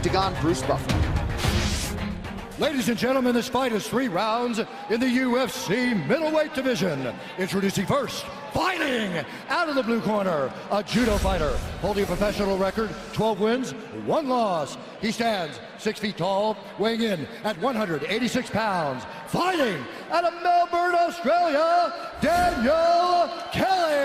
Octagon, Bruce Buffer. Ladies and gentlemen, this fight is 3 rounds in the UFC middleweight division. Introducing first, fighting out of the blue corner, a judo fighter holding a professional record, 12 wins, 1 loss. He stands 6 feet tall, weighing in at 186 pounds. Fighting out of Melbourne, Australia, Daniel Kelly.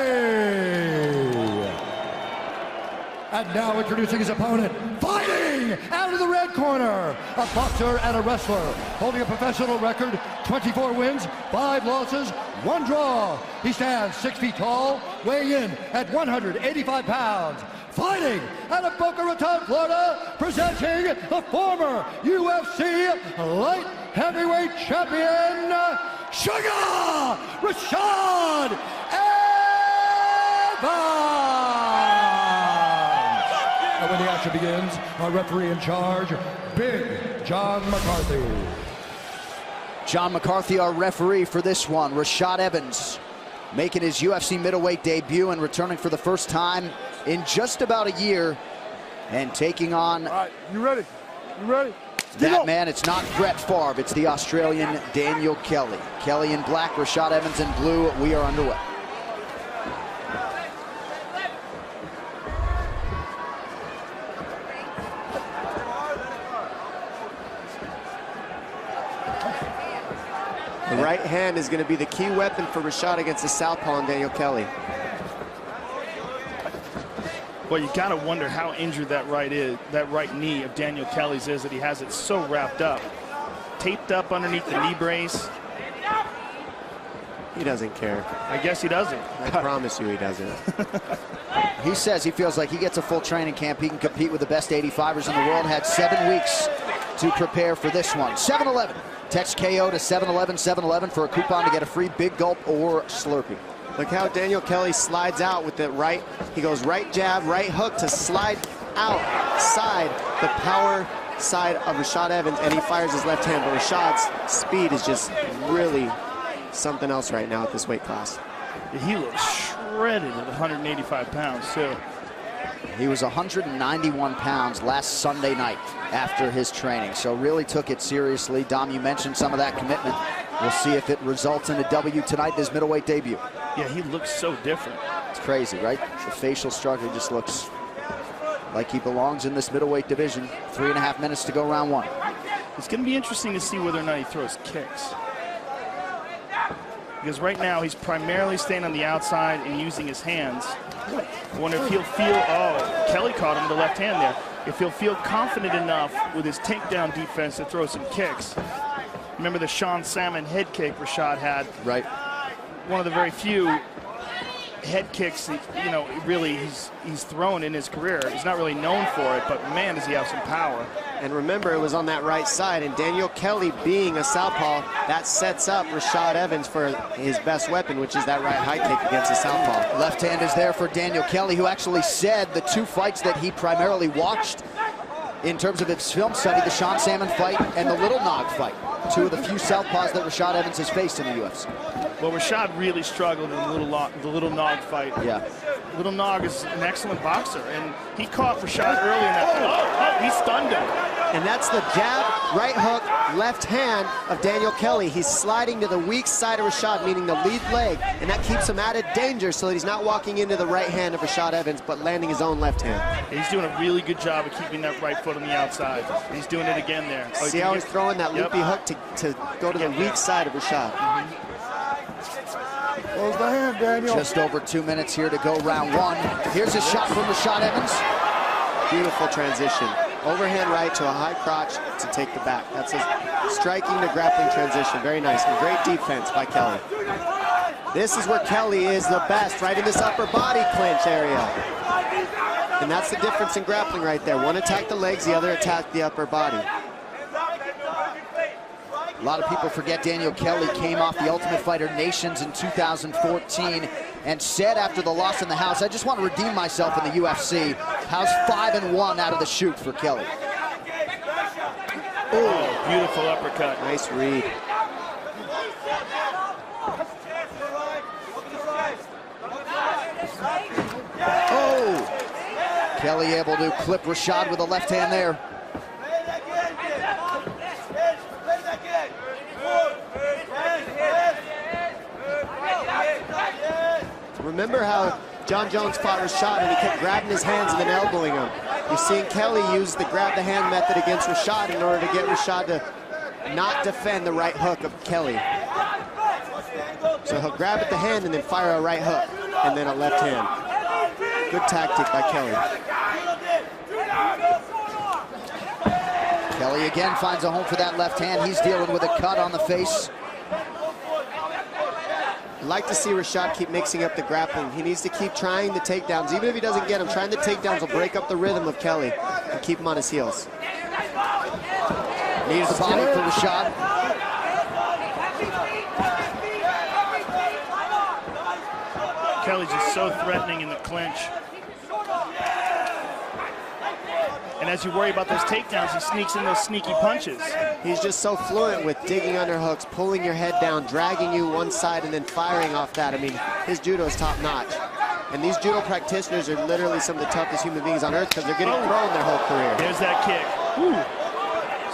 And now introducing his opponent, fighting out of the red corner, a boxer and a wrestler, holding a professional record, 24 wins, 5 losses, 1 draw. He stands 6 feet tall, weighing in at 185 pounds. Fighting out of Boca Raton, Florida, presenting the former UFC light heavyweight champion, Sugar Rashad Evans. And when the action begins, our referee in charge, Big John McCarthy. John McCarthy, our referee for this one. Rashad Evans making his UFC middleweight debut and returning for the first time in just about a year and taking on... All right, you ready? You ready? That man, it's not Brett Favre, it's the Australian Daniel Kelly. Kelly in black, Rashad Evans in blue. We are underway. The right hand is going to be the key weapon for Rashad against the southpaw and Daniel Kelly. Well, you got to wonder how injured that right knee of Daniel Kelly's is, that he has it so wrapped up, taped up underneath the knee brace. He doesn't care. I guess he doesn't. I promise you he doesn't. He says he feels like he gets a full training camp. He can compete with the best 85ers in the world. Had 7 weeks to prepare for this one. 7-11. Text KO to 711-711 for a coupon to get a free Big Gulp or Slurpee. Look how Daniel Kelly slides out with the right. He goes right jab, right hook to slide outside the power side of Rashad Evans, and he fires his left hand. But Rashad's speed is just really something else right now at this weight class. He looks shredded at 185 pounds, too. He was 191 pounds last Sunday night after his training, so really took it seriously. Dom, you mentioned some of that commitment. We'll see if it results in a W tonight in his middleweight debut. Yeah, he looks so different. It's crazy, right? The facial structure just looks like he belongs in this middleweight division. 3.5 minutes to go, round 1. It's going to be interesting to see whether or not he throws kicks. Because right now he's primarily staying on the outside and using his hands. I wonder if he'll feel, oh, Kelly caught him with the left hand there. If he'll feel confident enough with his takedown defense to throw some kicks. Remember the Sean Salmon head kick Rashad had? Right. One of the very few head kicks that, you know, really he's thrown in his career. He's not really known for it, but man, does he have some power. And remember, it was on that right side, and Daniel Kelly being a southpaw, that sets up Rashad Evans for his best weapon, which is that right high kick against the southpaw. Left hand is there for Daniel Kelly, who actually said the 2 fights that he primarily watched in terms of his film study, the Sean Salmon fight and the Little Nog fight. 2 of the few southpaws that Rashad Evans has faced in the UFC. Well, Rashad really struggled in the Little Nog fight. Yeah. Little Nog is an excellent boxer, and he caught Rashad early in that. He stunned him. And that's the jab, right hook, left hand of Daniel Kelly. He's sliding to the weak side of Rashad, meaning the lead leg, and that keeps him out of danger so that he's not walking into the right hand of Rashad Evans, but landing his own left hand. He's doing a really good job of keeping that right foot on the outside. He's doing it again there. See how he's throwing that loopy hook to go to the weak side of Rashad. Close the hand, Daniel. Just over 2 minutes here to go, round 1. Here's a shot from Rashad Evans. Beautiful transition. Overhand right to a high crotch to take the back. That's a striking to grappling transition. Very nice and great defense by Kelly. This is where Kelly is the best, right in this upper body clinch area. And that's the difference in grappling right there. One attacked the legs, the other attacked the upper body. A lot of people forget Daniel Kelly came off the Ultimate Fighter Nations in 2014 and said after the loss in the house, I just want to redeem myself in the UFC. How's 5-1 out of the chute for Kelly? Oh, beautiful uppercut. Nice read. Oh! Kelly able to clip Rashad with a left hand there. Remember how John Jones fought Rashad and he kept grabbing his hands and then elbowing him. You're seeing Kelly use the grab the hand method against Rashad in order to get Rashad to not defend the right hook of Kelly. So he'll grab at the hand and then fire a right hook and then a left hand. Good tactic by Kelly. Kelly again finds a home for that left hand. He's dealing with a cut on the face. I'd like to see Rashad keep mixing up the grappling. He needs to keep trying the takedowns. Even if he doesn't get them, trying the takedowns will break up the rhythm of Kelly and keep him on his heels. Needs the body for Rashad. Kelly's just so threatening in the clinch. And as you worry about those takedowns, he sneaks in those sneaky punches. He's just so fluent with digging under hooks, pulling your head down, dragging you one side, and then firing off that. I mean, his judo is top notch. And these judo practitioners are literally some of the toughest human beings on earth because they're getting thrown their whole career. There's that kick. Ooh.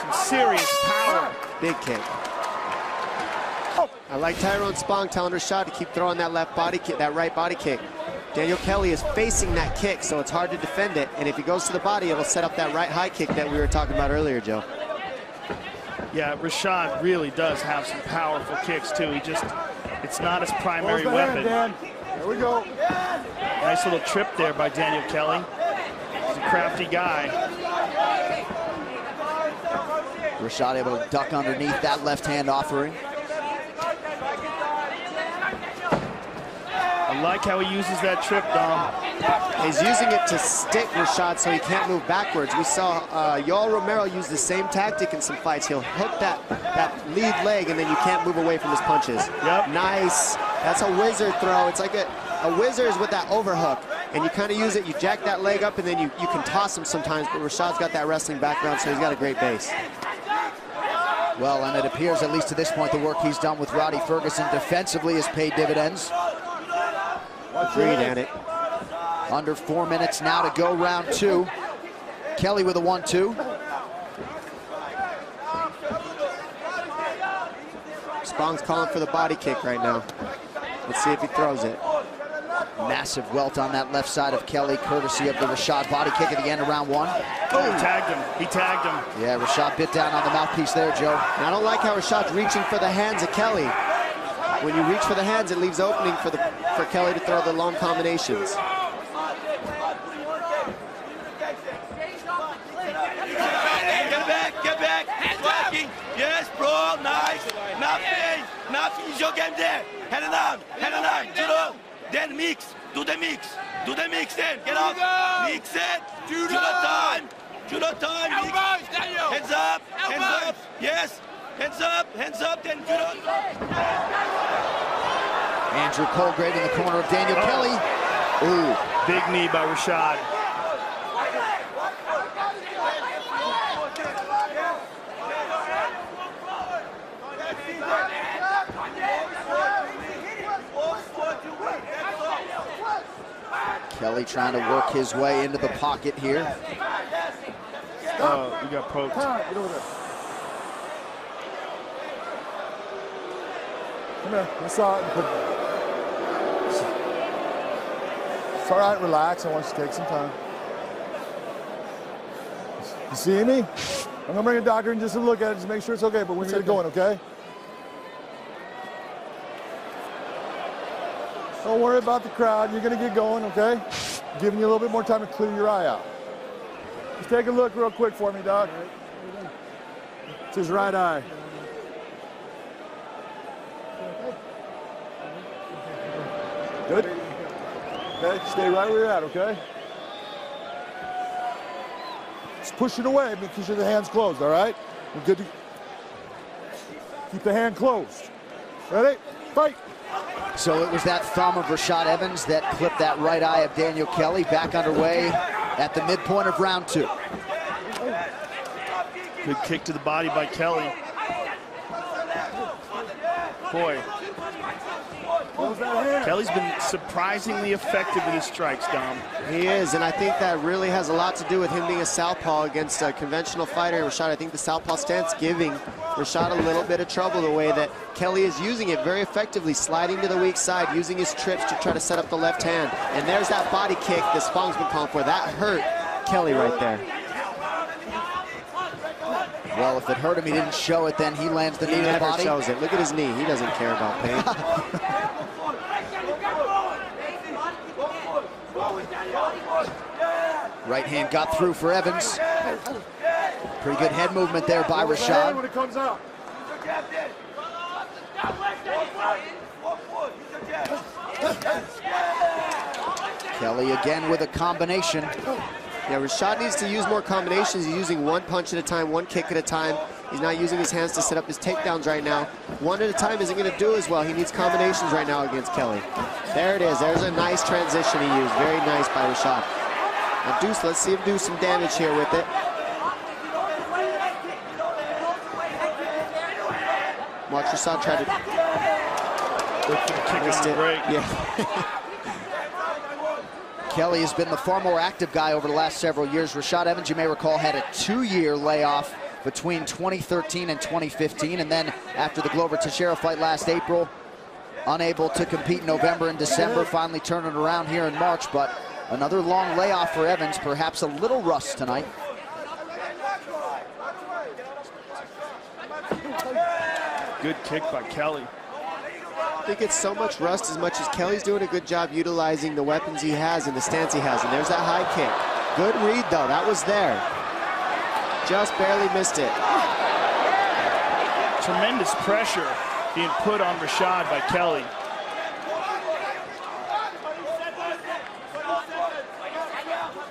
Some serious power. Big kick. I like Tyrone Spong telling Rashad to keep throwing that left body kick, that right body kick. Daniel Kelly is facing that kick, so it's hard to defend it. And if he goes to the body, it'll set up that right high kick that we were talking about earlier, Joe. Yeah, Rashad really does have some powerful kicks, too. It's not his primary weapon. There we go. Nice little trip there by Daniel Kelly. He's a crafty guy. Rashad able to duck underneath that left hand offering. I like how he uses that trip, Dom. He's using it to stick Rashad so he can't move backwards. We saw Yoel Romero use the same tactic in some fights. He'll hook that lead leg and then you can't move away from his punches. Yep. Nice. That's a wizard throw. It's like a wizard is with that overhook. And you kind of use it, you jack that leg up and then you can toss him sometimes, but Rashad's got that wrestling background, so he's got a great base. Well, and it appears, at least to this point, the work he's done with Roddy Ferguson defensively has paid dividends. Agreed, Anik. Under 4 minutes now to go, round 2. Kelly with a 1-2. Spong's calling for the body kick right now. Let's see if he throws it. Massive welt on that left side of Kelly, courtesy of the Rashad body kick at the end of round 1. Oh, he tagged him. He tagged him. Yeah, Rashad bit down on the mouthpiece there, Joe. And I don't like how Rashad's reaching for the hands of Kelly. When you reach for the hands, it leaves opening for Kelly to throw the long combinations. Get back, striking. Yes, bro, nice. Nothing is your game there. Hand it on, judo. Then mix, do the mix then. Get off, mix it. Judo time, mix. Hands up, yes. Hands up, then judo. Andrew Colgrave in the corner of Daniel Kelly. Ooh. Big knee by Rashad. Kelly trying to work his way into the pocket here. Oh, we got poked. Get over there. Come here. It's all right, relax. I want you to take some time. You see me? I'm gonna bring a doctor in just to look at it, just make sure it's okay, but we're gonna get it going, okay? Don't worry about the crowd. You're gonna get going, okay? Giving you a little bit more time to clear your eye out. Just take a look real quick for me, Doc. It's his right eye. Good. Okay, stay right where you're at, okay? Just push it away, make sure the hand's closed, all right? We're good to keep the hand closed. Ready? Fight! So it was that thumb of Rashad Evans that clipped that right eye of Daniel Kelly. Back underway at the midpoint of round 2. Good kick to the body by Kelly. Boy. Kelly's been surprisingly effective with his strikes, Dom. He is, and I think that really has a lot to do with him being a southpaw against a conventional fighter. Rashad, I think the southpaw stance giving Rashad a little bit of trouble the way that Kelly is using it very effectively, sliding to the weak side, using his trips to try to set up the left hand. And there's that body kick that Spong's been calling for. That hurt Kelly right there. Well, if it hurt him, he didn't show it, then he lands the knee to the body. He never shows it. Look at his knee. He doesn't care about pain. Right hand got through for Evans. Pretty good head movement there by Rashad. When it comes out. Kelly again with a combination. Yeah, Rashad needs to use more combinations. He's using one punch at a time, one kick at a time. He's not using his hands to set up his takedowns right now. One at a time isn't going to do as well. He needs combinations right now against Kelly. There it is. There's a nice transition he used. Very nice by Rashad. Now Deuce, let's see him do some damage here with it. Watch Rashad try to... Missed it. Yeah. Kelly has been the far more active guy over the last several years. Rashad Evans, you may recall, had a 2-year layoff between 2013 and 2015, and then after the Glover Teixeira fight last April, unable to compete in November and December, finally turning around here in March, but another long layoff for Evans, perhaps a little rust tonight. Good kick by Kelly. I think it's so much rust as much as Kelly's doing a good job utilizing the weapons he has and the stance he has. And there's that high kick. Good read, though. That was there. Just barely missed it. Tremendous pressure being put on Rashad by Kelly.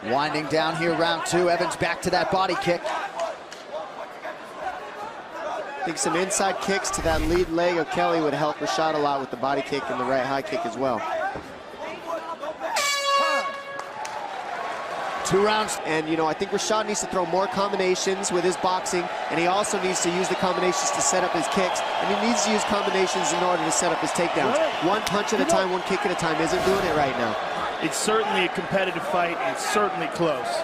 Winding down here, round 2. Evans back to that body kick. I think some inside kicks to that lead leg of Kelly would help Rashad a lot with the body kick and the right high kick as well. 2 rounds. And, you know, I think Rashad needs to throw more combinations with his boxing, and he also needs to use the combinations to set up his kicks, and he needs to use combinations in order to set up his takedowns. One punch at a time, one kick at a time isn't doing it right now. It's certainly a competitive fight, and it's certainly close.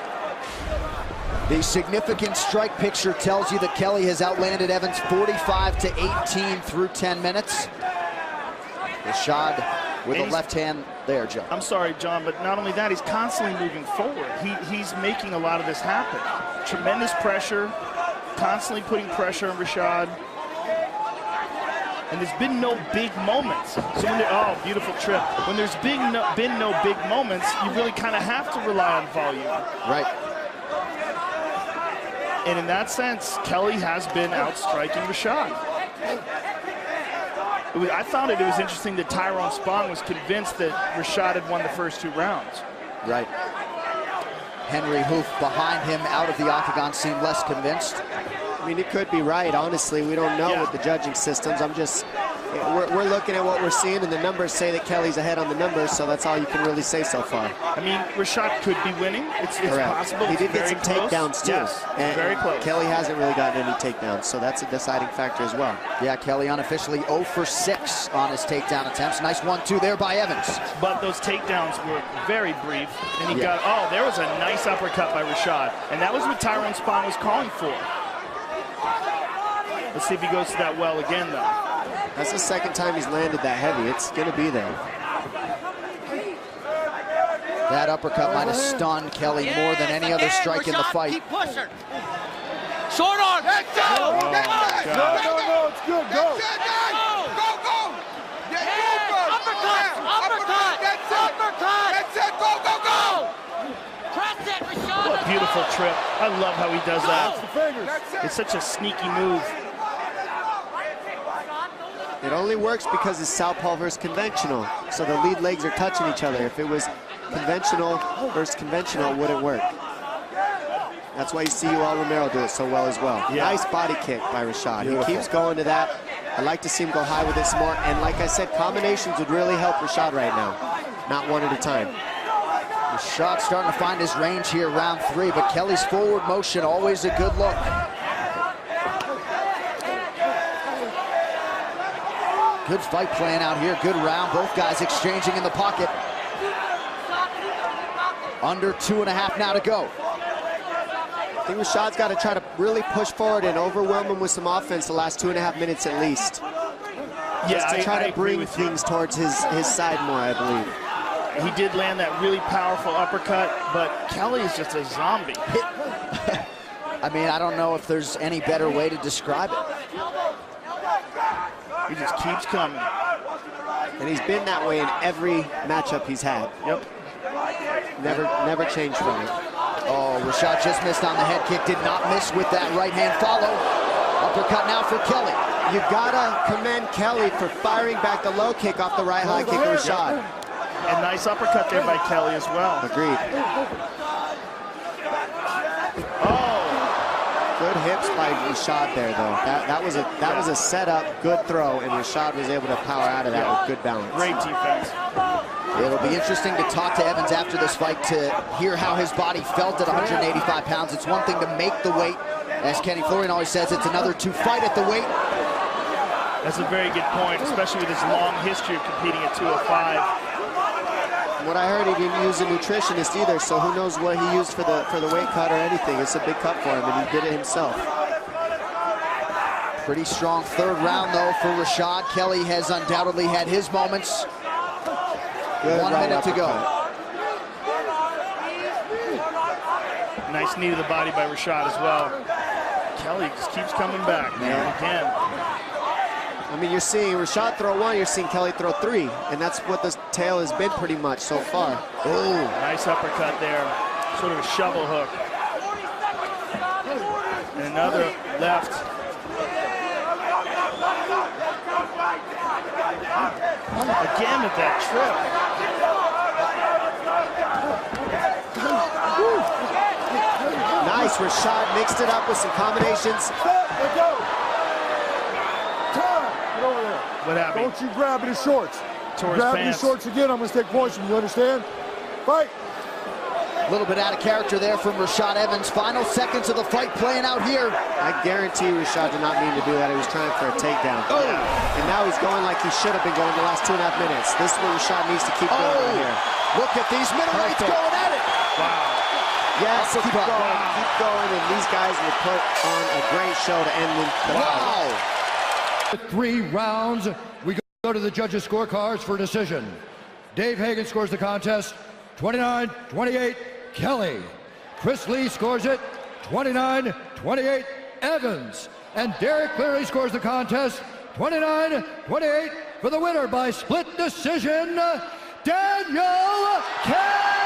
The significant strike picture tells you that Kelly has outlanded Evans 45-18 through 10 minutes. Rashad with a left hand there, Joe. I'm sorry, John, but not only that, he's constantly moving forward. He's making a lot of this happen. Tremendous pressure, constantly putting pressure on Rashad. And there's been no big moments. So when oh, beautiful trip. When there's been no big moments, you really kind of have to rely on volume. Right. And in that sense, Kelly has been outstriking Rashad. I found it was interesting that Tyrone Spong was convinced that Rashad had won the first 2 rounds. Right. Henry Hoof behind him out of the octagon seemed less convinced. I mean, it could be right, honestly. We don't know with the judging systems. We're looking at what we're seeing, and the numbers say that Kelly's ahead on the numbers, so that's all you can really say so far. I mean, Rashad could be winning. It's possible. He did get some takedowns, too. Yes, and very close. Kelly hasn't really gotten any takedowns, so that's a deciding factor as well. Yeah, Kelly unofficially 0 for 6 on his takedown attempts. Nice 1-2 there by Evans. But those takedowns were very brief, and he got, oh, there was a nice uppercut by Rashad, and that was what Tyrone Spong was calling for. Let's see if he goes to that well again, though. That's the second time he's landed that heavy. It's going to be there. That uppercut might have stunned Kelly more than any other strike in the fight. Keep pushing. Short arm. That's it. Oh, That's it. God. No, it's good. Go. That's it, guys. Go, go. Yeah, go, bro. Uppercut. Uppercut. That's it. Uppercut. That's it. Go, go, go. Press it, Rashad. What a beautiful trip. I love how he does that. The fingers. That's it. It's such a sneaky move. It only works because it's southpaw versus conventional, so the lead legs are touching each other. If it was conventional versus conventional, it wouldn't work. That's why you see Yoel Romero do it so well as well. Yeah. Nice body kick by Rashad. Beautiful. He keeps going to that. I'd like to see him go high with it some more. And like I said, combinations would really help Rashad right now, not one at a time. Rashad starting to find his range here, round 3, but Kelly's forward motion, always a good look. Good fight playing out here. Good round. Both guys exchanging in the pocket. Under 2.5 now to go. I think Rashad's got to try to really push forward and overwhelm him with some offense the last 2.5 minutes at least. Yeah, to try to bring agree with you. things towards his side more, I believe. He did land that really powerful uppercut, but Kelly is just a zombie. I mean, I don't know if there's any better way to describe it. He just keeps coming. And he's been that way in every matchup he's had. Yep. Never changed from it. Oh, Rashad just missed on the head kick. Did not miss with that right hand follow. Uppercut now for Kelly. You gotta commend Kelly for firing back the low kick off the right high kick of Rashad. And nice uppercut there by Kelly as well. Agreed. Oh, Good hips by Rashad there, though. That was a setup, good throw, and Rashad was able to power out of that with good balance. great defense. It'll be interesting to talk to Evans after this fight to hear how his body felt at 185 pounds. It's one thing to make the weight. As Kenny Florian always says, it's another to fight at the weight. That's a very good point, especially with his long history of competing at 205. What I heard, he didn't use a nutritionist either, so who knows what he used for the weight cut or anything. It's a big cut for him, and he did it himself. Pretty strong third round, though, for Rashad. Kelly has undoubtedly had his moments. Good 1 right minute to go. Nice knee to the body by Rashad as well. Kelly just keeps coming back, man, again. I mean, you're seeing Rashad throw one, you're seeing Kelly throw three, and that's what the tale has been pretty much so far. Oh, nice uppercut there. Sort of a shovel hook. And another left. Again with that trip. Nice, Rashad mixed it up with some combinations. What happened? Don't you grab his shorts. Tore his Grab his pants. shorts again, I'm gonna take points from you, understand? Fight. A little bit out of character there from Rashad Evans. Final seconds of the fight playing out here. I guarantee Rashad did not mean to do that. He was trying for a takedown. Oh. And now he's going like he should have been going the last 2.5 minutes. This is what Rashad needs to keep going right here. Look at these middleweights Perfect. going at it. Wow. Yes, keep going, keep going, and these guys will put on a great show to end the Wow. 3 rounds. We go to the judges' scorecards for decision. Dave Hagan scores the contest 29-28 Kelly. Chris Lee scores it 29-28 Evans. And Derek Cleary scores the contest 29-28 for the winner by split decision, Daniel Kelly.